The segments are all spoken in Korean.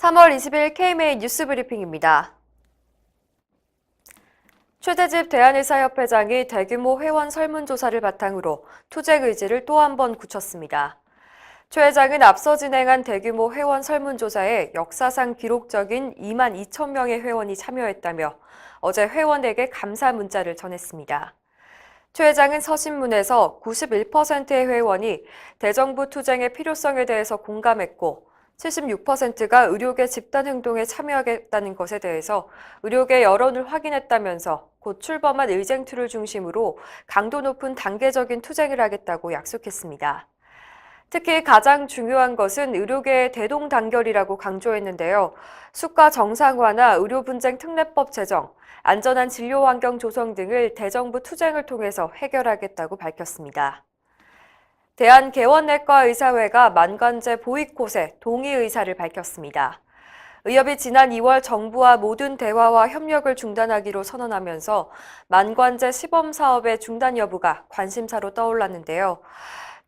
3월 20일 KMA 뉴스 브리핑입니다. 최대집 대한의사협회장이 대규모 회원 설문조사를 바탕으로 투쟁 의지를 또 한 번 굳혔습니다. 최 회장은 앞서 진행한 대규모 회원 설문조사에 역사상 기록적인 2만 2천 명의 회원이 참여했다며 어제 회원에게 감사 문자를 전했습니다. 최 회장은 서신문에서 91%의 회원이 대정부 투쟁의 필요성에 대해서 공감했고 76%가 의료계 집단 행동에 참여하겠다는 것에 대해서 의료계 여론을 확인했다면서 곧 출범한 의쟁투를 중심으로 강도 높은 단계적인 투쟁을 하겠다고 약속했습니다. 특히 가장 중요한 것은 의료계의 대동단결이라고 강조했는데요. 수가 정상화나 의료분쟁 특례법 제정, 안전한 진료 환경 조성 등을 대정부 투쟁을 통해서 해결하겠다고 밝혔습니다. 대한개원내과의사회가 만관제 보이콧에 동의 의사를 밝혔습니다. 의협이 지난 2월 정부와 모든 대화와 협력을 중단하기로 선언하면서 만관제 시범사업의 중단 여부가 관심사로 떠올랐는데요.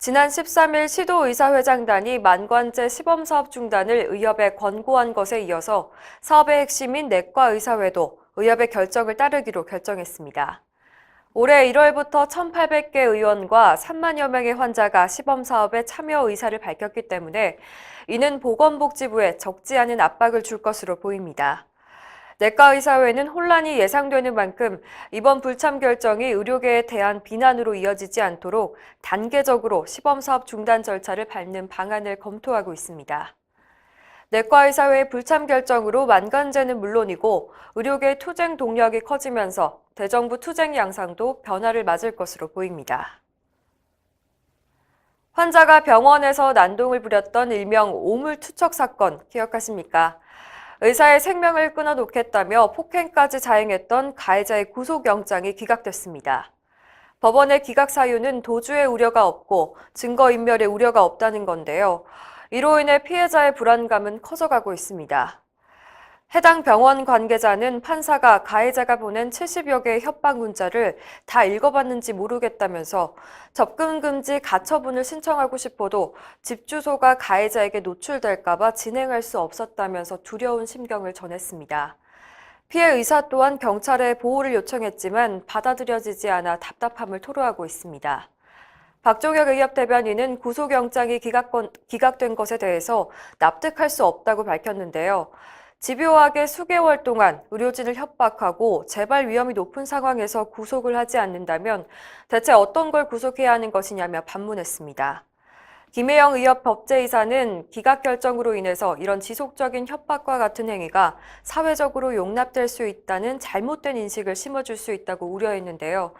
지난 13일 시도의사회장단이 만관제 시범사업 중단을 의협에 권고한 것에 이어서 사업의 핵심인 내과의사회도 의협의 결정을 따르기로 결정했습니다. 올해 1월부터 1,800개 의원과 3만여 명의 환자가 시범사업에 참여 의사를 밝혔기 때문에 이는 보건복지부에 적지 않은 압박을 줄 것으로 보입니다. 내과의사회는 혼란이 예상되는 만큼 이번 불참 결정이 의료계에 대한 비난으로 이어지지 않도록 단계적으로 시범사업 중단 절차를 밟는 방안을 검토하고 있습니다. 내과의사회의 불참 결정으로 만관제는 물론이고 의료계의 투쟁 동력이 커지면서 대정부 투쟁 양상도 변화를 맞을 것으로 보입니다. 환자가 병원에서 난동을 부렸던 일명 오물투척 사건 기억하십니까? 의사의 생명을 끊어놓겠다며 폭행까지 자행했던 가해자의 구속영장이 기각됐습니다. 법원의 기각 사유는 도주의 우려가 없고 증거인멸의 우려가 없다는 건데요. 이로 인해 피해자의 불안감은 커져가고 있습니다. 해당 병원 관계자는 판사가 가해자가 보낸 70여 개의 협박 문자를 다 읽어봤는지 모르겠다면서 접근 금지 가처분을 신청하고 싶어도 집 주소가 가해자에게 노출될까 봐 진행할 수 없었다면서 두려운 심경을 전했습니다. 피해 의사 또한 경찰에 보호를 요청했지만 받아들여지지 않아 답답함을 토로하고 있습니다. 박종혁 의협 대변인은 구속영장이 기각된 것에 대해서 납득할 수 없다고 밝혔는데요. 집요하게 수개월 동안 의료진을 협박하고 재발 위험이 높은 상황에서 구속을 하지 않는다면 대체 어떤 걸 구속해야 하는 것이냐며 반문했습니다. 김혜영 의협 법제이사는 기각 결정으로 인해서 이런 지속적인 협박과 같은 행위가 사회적으로 용납될 수 있다는 잘못된 인식을 심어줄 수 있다고 우려했는데요.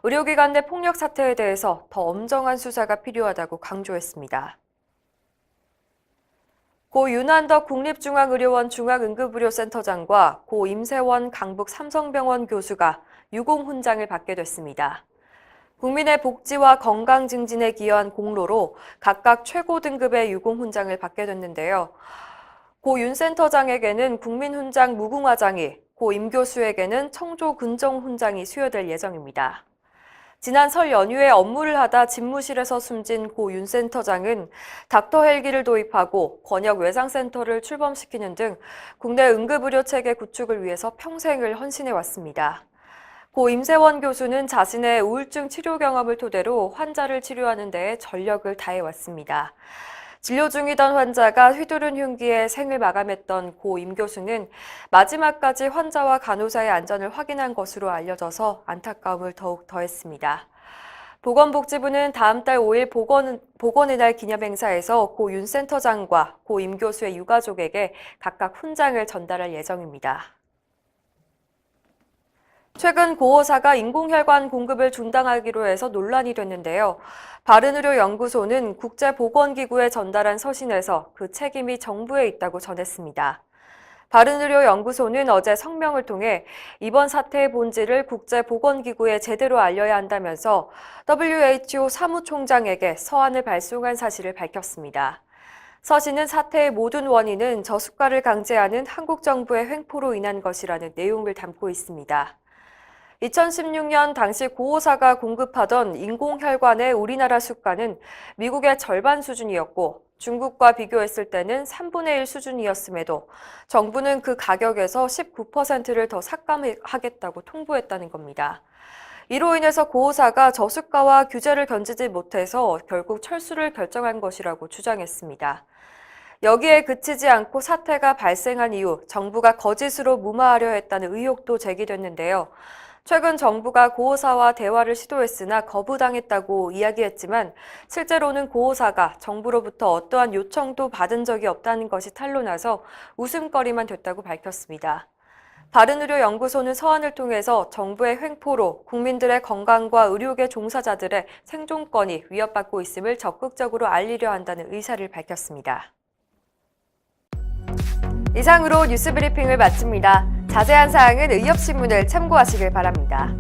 의료기관 내 폭력 사태에 대해서 더 엄정한 수사가 필요하다고 강조했습니다. 고 윤한덕 국립중앙의료원 중앙응급의료센터장과 고 임세원 강북 삼성병원 교수가 유공훈장을 받게 됐습니다. 국민의 복지와 건강 증진에 기여한 공로로 각각 최고 등급의 유공훈장을 받게 됐는데요. 고 윤 센터장에게는 국민훈장 무궁화장이, 고 임 교수에게는 청조근정훈장이 수여될 예정입니다. 지난 설 연휴에 업무를 하다 집무실에서 숨진 고 윤 센터장은 닥터 헬기를 도입하고 권역 외상센터를 출범시키는 등 국내 응급의료 체계 구축을 위해서 평생을 헌신해 왔습니다. 고 임세원 교수는 자신의 우울증 치료 경험을 토대로 환자를 치료하는 데에 전력을 다해 왔습니다. 진료 중이던 환자가 휘두른 흉기에 생을 마감했던 고 임 교수는 마지막까지 환자와 간호사의 안전을 확인한 것으로 알려져서 안타까움을 더욱 더했습니다. 보건복지부는 다음 달 5일 보건의 날 기념행사에서 고 윤 센터장과 고 임 교수의 유가족에게 각각 훈장을 전달할 예정입니다. 최근 고호사가 인공혈관 공급을 중단하기로 해서 논란이 됐는데요. 바른의료연구소는 국제보건기구에 전달한 서신에서 그 책임이 정부에 있다고 전했습니다. 바른의료연구소는 어제 성명을 통해 이번 사태의 본질을 국제보건기구에 제대로 알려야 한다면서 WHO 사무총장에게 서한을 발송한 사실을 밝혔습니다. 서신은 사태의 모든 원인은 저수가를 강제하는 한국 정부의 횡포로 인한 것이라는 내용을 담고 있습니다. 2016년 당시 고호사가 공급하던 인공혈관의 우리나라 수가는 미국의 절반 수준이었고 중국과 비교했을 때는 3분의 1 수준이었음에도 정부는 그 가격에서 19%를 더 삭감하겠다고 통보했다는 겁니다. 이로 인해서 고호사가 저수가와 규제를 견디지 못해서 결국 철수를 결정한 것이라고 주장했습니다. 여기에 그치지 않고 사태가 발생한 이후 정부가 거짓으로 무마하려 했다는 의혹도 제기됐는데요. 최근 정부가 고호사와 대화를 시도했으나 거부당했다고 이야기했지만 실제로는 고호사가 정부로부터 어떠한 요청도 받은 적이 없다는 것이 탄로나서 웃음거리만 됐다고 밝혔습니다. 바른의료연구소는 서한을 통해서 정부의 횡포로 국민들의 건강과 의료계 종사자들의 생존권이 위협받고 있음을 적극적으로 알리려 한다는 의사를 밝혔습니다. 이상으로 뉴스브리핑을 마칩니다. 자세한 사항은 의협신문을 참고하시길 바랍니다.